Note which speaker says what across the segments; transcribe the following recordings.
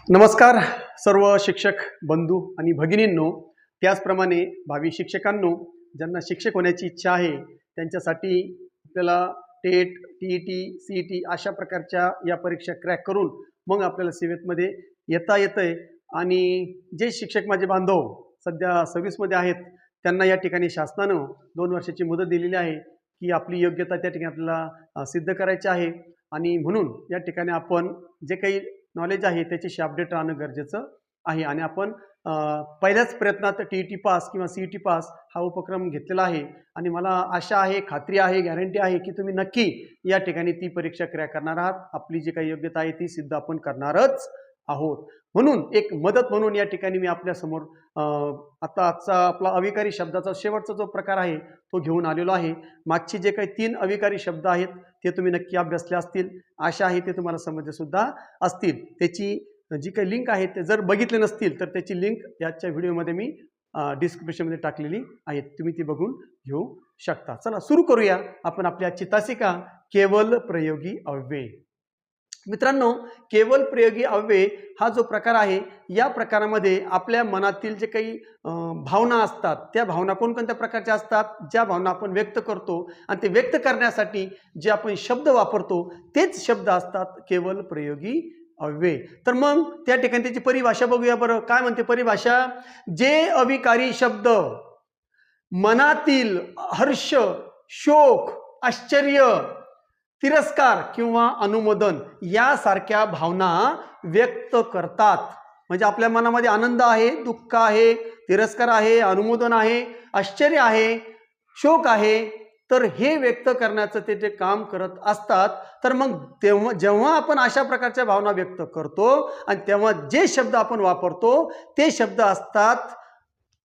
Speaker 1: नमस्कार सर्व शिक्षक बंधू आणि भगिनींनो, त्याचप्रमाणे भावी शिक्षकांनो, ज्यांना शिक्षक होण्याची इच्छा आहे त्यांच्यासाठी आपल्याला टेट, टी-ई-टी, सी-ई-टी अशा प्रकारच्या या परीक्षा क्रॅक करून मग आपल्याला सेवेतमध्ये येता येतंय. आणि जे शिक्षक माझे बांधव सध्या सर्व्हिसमध्ये आहेत त्यांना या ठिकाणी शासनानं 2 वर्षाची मुदत दिलेली आहे की आपली योग्यता त्या ठिकाणी आपल्याला सिद्ध करायची आहे. आणि म्हणून या ठिकाणी आपण जे काही नॉलेज आहे त्याच्याशी अपडेट राहणं गरजेचं आहे. आणि आपण पहिल्याच प्रयत्नात टी-ई-टी पास किंवा सी-ई-टी पास हा उपक्रम घेतलेला आहे. आणि मला आशा आहे, खात्री आहे, गॅरंटी आहे की तुम्ही नक्की या ठिकाणी ती परीक्षा क्रॅक करणार आहात. आपली जी काही योग्यता आहे ती सिद्ध आपण करणारच आहोत. म्हणून एक मदत म्हणून या ठिकाणी मी आपल्यासमोर आजचा आपला अविकारी शब्दाचा शेवटचा जो प्रकार आहे तो घेऊन आलेलो आहे. मागचे जे काही 3 अविकारी शब्द आहेत ते तुम्ही नक्की अभ्यासले असतील, आशा आहे ते तुम्हाला समजले सुद्धा असतील. त्याची जी काही लिंक आहे ते जर बघितले नसतील तर त्याची लिंक याच्या व्हिडिओमध्ये मी डिस्क्रिप्शनमध्ये टाकलेली आहे, तुम्ही ती बघून घेऊ शकता. चला सुरू करूया आपण आपली आजची तासिका केवल प्रयोगी अव्यय. मित्रांनो, केवल प्रयोगी अव्यय हा जो प्रकार आहे या प्रकारामध्ये आपल्या मनातील जे काही भावना असतात त्या भावना कोणकोणत्या प्रकारच्या असतात, ज्या भावना आपण व्यक्त करतो आणि ते व्यक्त करण्यासाठी जे आपण शब्द वापरतो तेच शब्द असतात केवल प्रयोगी अव्यय. तर मग त्या ठिकाणी त्याची परिभाषा बघूया बरं. काय म्हणते परिभाषा? जे अविकारी शब्द मनातील हर्ष, शोक, आश्चर्य, तिरस्कार किंवा अनुमोदन यासारख्या भावना व्यक्त करतात. म्हणजे आपल्या मनामध्ये आनंद आहे, दुःख आहे, तिरस्कार आहे, अनुमोदन आहे, आश्चर्य आहे, शोक आहे, तर हे व्यक्त करण्याचं ते जे काम करत असतात. तर मग जेव्हा आपण अशा प्रकारच्या भावना व्यक्त करतो आणि तेव्हा जे शब्द आपण वापरतो ते शब्द असतात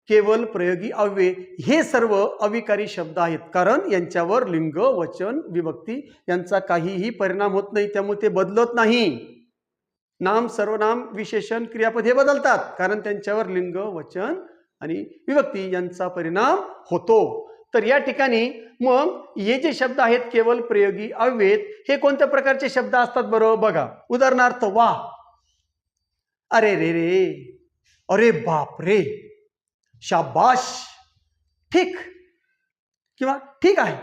Speaker 1: केवल प्रयोगी अव्यय. हे सर्व अविकारी शब्द आहेत कारण यांच्यावर लिंग, वचन, विभक्ती यांचा काहीही परिणाम होत नाही, त्यामुळे ते बदलत नाही. नाम, सर्वनाम, विशेषण, क्रियापद हे बदलतात कारण त्यांच्यावर लिंग, वचन आणि विभक्ती यांचा परिणाम होतो. तर या ठिकाणी मग हे जे शब्द आहेत केवल प्रयोगी अव्यय हे कोणत्या प्रकारचे शब्द असतात बरं बघा. उदाहरणार्थ वा, अरे रे रे, अरे बाप रे, शाबाश, ठीक किंवा ठीक आहे,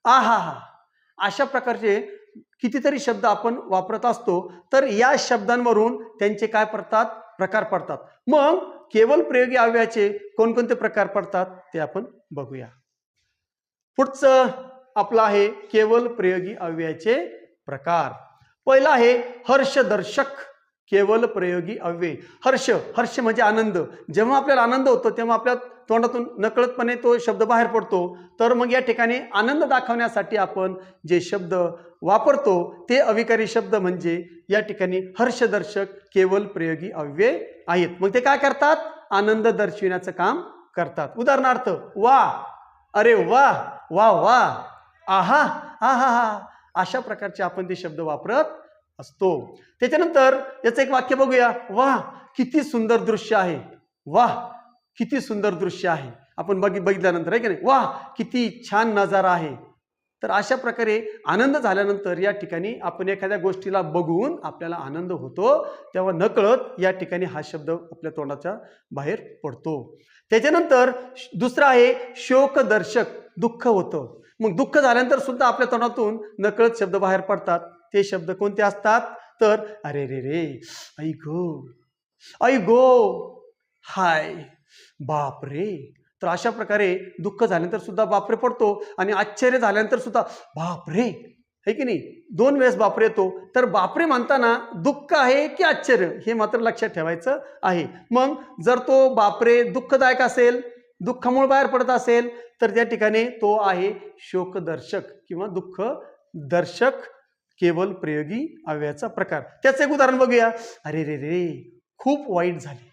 Speaker 1: आहा हा, अशा प्रकारचे कितीतरी शब्द आपण वापरत असतो. तर या शब्दांवरून त्यांचे काय प्रकार पडतात. मग केवल प्रयोगी अव्ययाचे कोणकोणते प्रकार पडतात ते आपण बघूया. पुढचं आपलं आहे केवल प्रयोगी अव्ययाचे प्रकार. पहिला आहे हर्षदर्शक केवल प्रयोगी अव्यय. हर्ष म्हणजे आनंद. जेव्हा आपल्याला आनंद होतो तेव्हा आपल्या तोंडातून नकळतपणे तो शब्द बाहेर पडतो. तर मग या ठिकाणी आनंद दाखवण्यासाठी आपण जे शब्द वापरतो ते अविकारी शब्द म्हणजे या ठिकाणी हर्षदर्शक केवल प्रयोगी अव्यय आहेत. मग ते काय करतात? आनंद दर्शविण्याचं काम करतात. उदाहरणार्थ वा, अरे वा, वा वा, आहा, आहा हा, अशा प्रकारचे आपण ते शब्द वापरत असतो. त्याच्यानंतर याचं एक वाक्य बघूया. वाह किती सुंदर दृश्य आहे, वाह किती सुंदर दृश्य आहे. आपण बघितल्यानंतर आहे की नाही, वाह किती छान नजारा आहे. तर अशा प्रकारे आनंद झाल्यानंतर या ठिकाणी आपण एखाद्या गोष्टीला बघून आपल्याला आनंद होतो तेव्हा नकळत या ठिकाणी हा शब्द आपल्या तोंडाच्या बाहेर पडतो. त्याच्यानंतर दुसरा आहे शोकदर्शक, दुःख होतं. मग दुःख झाल्यानंतर सुद्धा आपल्या तोंडातून नकळत शब्द बाहेर पडतात. ते शब्द कोणते असतात? तर अरे रे रे, आई गो, आई गो, हाय, बाप रे. तर अशा प्रकारे दुःख झाल्यानंतर सुद्धा बापरे पडतो आणि आश्चर्य झाल्यानंतर सुद्धा बापरे, है की नाही, 2 वेळेस बापरे येतो. तर बापरे म्हणताना दुःख आहे की आश्चर्य हे मात्र लक्षात ठेवायचं आहे. मग जर तो बापरे दुःखदायक असेल, दुःखामुळे बाहेर पडत असेल तर त्या ठिकाणी तो आहे शोकदर्शक किंवा दुःख दर्शक केवल प्रयोगी अव्ययाचा प्रकार. त्याचं एक उदाहरण बघूया. अरे रे रे, खूप वाईट झाले,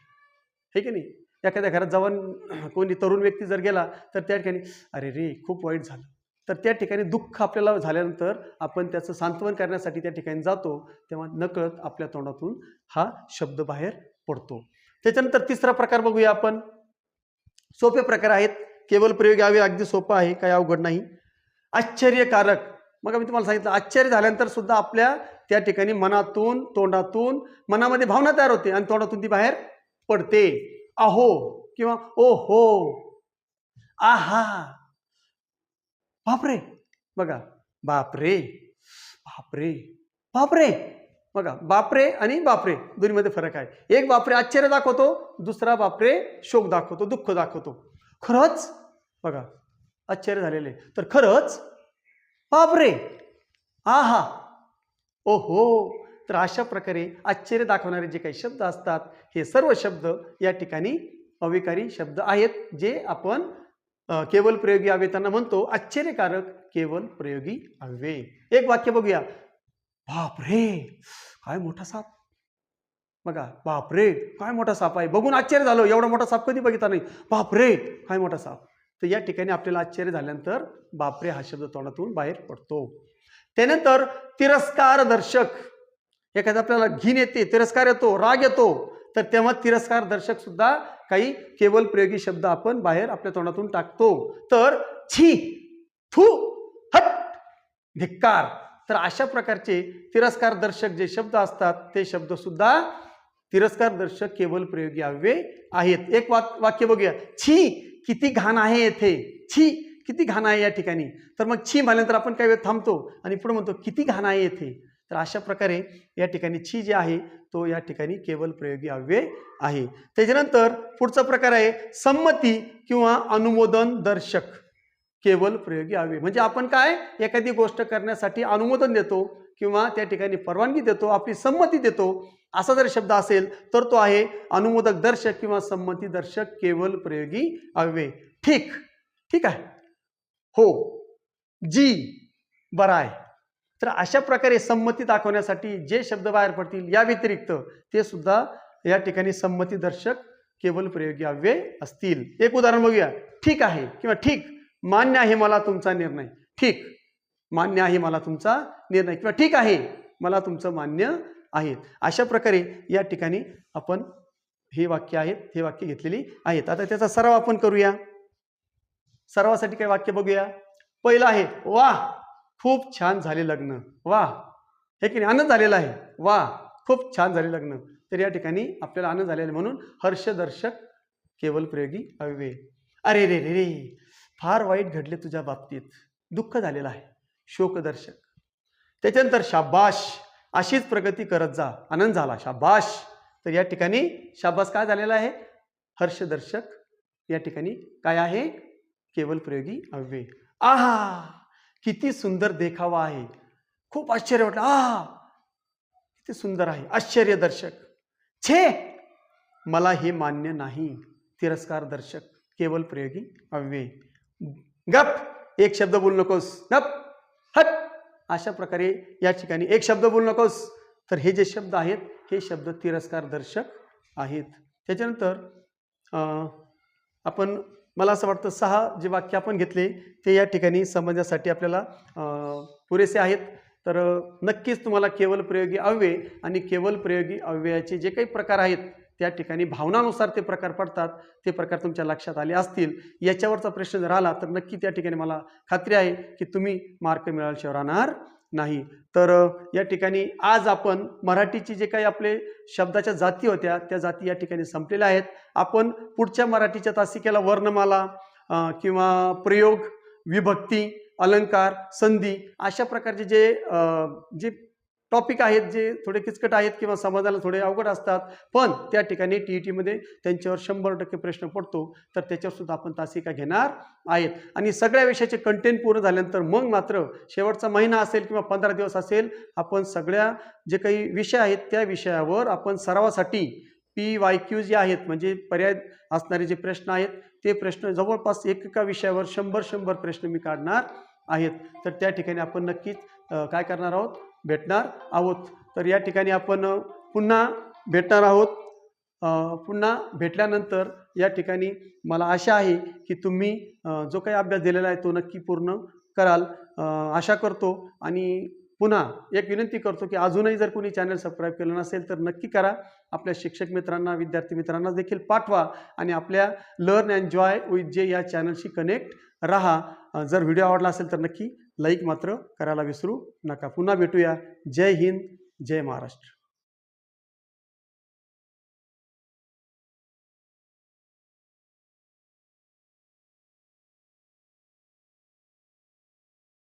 Speaker 1: हे की नाही. एखाद्या घरात जवान कोणी तरुण व्यक्ती जर गेला तर त्या ठिकाणी अरे रे खूप वाईट झालं. तर त्या ठिकाणी दुःख आपल्याला झाल्यानंतर आपण त्याचं सांत्वन करण्यासाठी त्या ठिकाणी जातो तेव्हा नकळत आपल्या तोंडातून हा शब्द बाहेर पडतो. त्याच्यानंतर तिसरा प्रकार बघूया आपण. सोपे प्रकार आहेत. केवल प्रयोगी अव्यय अगदी सोपं आहे, काही अवघड नाही. आश्चर्यकारक. मग मी तुम्हाला सांगितलं आश्चर्य झाल्यानंतर सुद्धा आपल्या त्या ठिकाणी मनातून तोंडातून मनामध्ये भावना तयार होते आणि तोंडातून ती बाहेर पडते. अहो किंवा ओ हो, आहा, बापरे. बघा, बापरे, बापरे, बापरे. बघा, बापरे आणि बापरे दोन्हीमध्ये फरक आहे. एक बापरे आश्चर्य दाखवतो, दुसरा बापरे शोक दाखवतो, दुःख दाखवतो. खरंच बघा, आश्चर्य झालेले तर खरंच, बापरे, आहा, ओहो. तर अशा प्रकारे आश्चर्य दाखवणारे जे काही शब्द असतात हे सर्व शब्द या ठिकाणी अविकारी शब्द आहेत, जे आपण केवल प्रयोगी अव्यय त्यांना म्हणतो आश्चर्यकारक केवल प्रयोगी अव्यय. एक वाक्य बघूया. बापरे, काय मोठा साप. बघा, बापरे काय मोठा साप आहे. बघून आश्चर्य झालं, एवढा मोठा साप कधी बघितला नाही. बापरे काय मोठा साप. तर या ठिकाणी आपल्याला आश्चर्य झाल्यानंतर बापरे हा शब्द तोंडातून बाहेर पडतो. त्यानंतर तिरस्कार दर्शक. एखादा आपल्याला घिन येते, तिरस्कार येतो, राग येतो, तर तेव्हा तिरस्कार दर्शक सुद्धा काही केवल प्रयोगी शब्द आपण बाहेर आपल्या तोंडातून टाकतो. तर छी, थू, हट, धिक्कार. तर अशा प्रकारचे तिरस्कार दर्शक जे शब्द असतात ते शब्द सुद्धा तिरस्कार दर्शक केवल प्रयोगी अव्यय आहेत. एक वाक्य बघूया. छी किती घाण आहे येथे. छी किती घाण आहे या ठिकाणी. तर मग छी म्हटल्यानंतर आपण काही वेळ थांबतो आणि पुढे म्हणतो किती घाण आहे येथे. तर अशा प्रकारे या ठिकाणी छी जे आहे तो या ठिकाणी केवल प्रयोगी अव्यय आहे. त्याच्यानंतर पुढचा प्रकार आहे संमती किंवा अनुमोदन दर्शक केवल प्रयोगी अव्यय. म्हणजे आपण काय एखादी गोष्ट करण्यासाठी अनुमोदन देतो किंवा त्या ठिकाणी परवानगी देतो, आपली संमती देतो, असा जर शब्द असेल तर तो आहे अनुमोदक दर्शक किंवा संमती दर्शक केवल प्रयोगी अव्यय. ठीक, ठीक आहे, हो, जी, बरं आहे. तर अशा प्रकारे संमती दाखवण्यासाठी जे शब्द बाहेर पडतील या व्यतिरिक्त ते सुद्धा या ठिकाणी संमती दर्शक केवल प्रयोगी अव्यय असतील. एक उदाहरण बघूया. ठीक आहे किंवा ठीक, मान्य आहे मला तुमचा निर्णय. ठीक, मान्य आहे मला तुमचा निर्णय किंवा ठीक आहे मला तुमचं मान्य आहे. अशा प्रकारे या ठिकाणी आपण हे वाक्य आहेत, हे वाक्य घेतलेली आहेत. आता त्याचा सराव आपण करूया. सरावासाठी काही वाक्य बघूया. पहिलं आहे वाह खूप छान झाले लग्न. वाह, हे की नाही, आनंद झालेला आहे. वाह खूप छान झाले लग्न. तर या ठिकाणी आपल्याला आनंद झालेला म्हणून हर्षदर्शक केवल प्रयोगी अव्यय. अरे रे रे रे, फार वाईट घडले तुझ्या बाबतीत, दुःख झालेलं आहे, शोकदर्शक. त्याच्यानंतर शाबाश, अशीच प्रगती करत जा, आनंद झाला, शाबाश. तर या ठिकाणी शाबास काय झालेला आहे, हर्षदर्शक. या ठिकाणी काय आहे, केवल प्रयोगी अव्यय. आहा किती सुंदर देखावा आहे, खूप आश्चर्य वाटलं, आहा किती सुंदर आहे, आश्चर्यदर्शक. छे मला हे मान्य नाही, तिरस्कार दर्शक केवल प्रयोगी अव्यय. गप, एक शब्द बोलू नकोस, गप, हट. अशा प्रकारे या ठिकाणी एक शब्द बोलू नकोस. तर हे जे शब्द आहेत हे शब्द तिरस्कार दर्शक आहेत. त्याच्यानंतर आपण मला असं वाटतं 6 जे वाक्य आपण घेतले ते या ठिकाणी समजण्यासाठी आपल्याला पुरेसे आहेत. तर नक्कीच तुम्हाला केवल प्रयोगी अव्यय आणि केवल प्रयोगी अव्ययाचे जे काही प्रकार आहेत त्या ठिकाणी भावनानुसार ते प्रकार पडतात, ते प्रकार तुमच्या लक्षात आले असतील. याच्यावरचा प्रश्न जर आला तर नक्की त्या ठिकाणी मला खात्री आहे की तुम्ही मार्क मिळाल्याशिवाय राहणार नाही. तर या ठिकाणी आज आपण मराठीची जे काही आपले शब्दाच्या जाती होत्या त्या जाती या ठिकाणी संपलेल्या आहेत. आपण पुढच्या मराठीच्या तासिकेला वर्णमाला किंवा प्रयोग, विभक्ती, अलंकार, संधी अशा प्रकारचे जे टॉपिक आहेत जे थोडे किचकट आहेत किंवा समजायला थोडे अवघड असतात, पण त्या ठिकाणी TETमध्ये त्यांच्यावर 100% प्रश्न पडतो. तर त्याच्यावर सुद्धा आपण तासिका घेणार आहेत. आणि सगळ्या विषयाचे कंटेंट पूर्ण झाल्यानंतर मग मात्र शेवटचा महिना असेल किंवा 15 दिवस असेल, आपण सगळ्या जे काही विषय आहेत त्या विषयावर आपण सरावासाठी PYQ जे आहेत म्हणजे पर्याय असणारे जे प्रश्न आहेत ते प्रश्न जवळपास एका विषयावर 100 प्रश्न मी काढणार आहेत. तर त्या ठिकाणी आपण नक्कीच काय करणार आहोत, भेटणार आहोत. तर या ठिकाणी आपण पुन्हा भेटणार आहोत. पुन्हा भेटल्यानंतर या ठिकाणी मला आशा आहे की तुम्ही जो काही अभ्यास दिलेला आहे तो नक्की पूर्ण कराल आशा करतो. आणि पुन्हा एक विनंती करतो की अजूनही जर कोणी चॅनल सबस्क्राईब केलं नसेल तर नक्की करा. आपल्या शिक्षक मित्रांना, विद्यार्थी मित्रांना देखील पाठवा आणि आपल्या learn and Joy with J या चॅनलशी कनेक्ट राहा. जर व्हिडिओ आवडला असेल तर नक्की लाईक मात्र करायला विसरू नका. पुन्हा भेटूया. जय हिंद, जय महाराष्ट्र.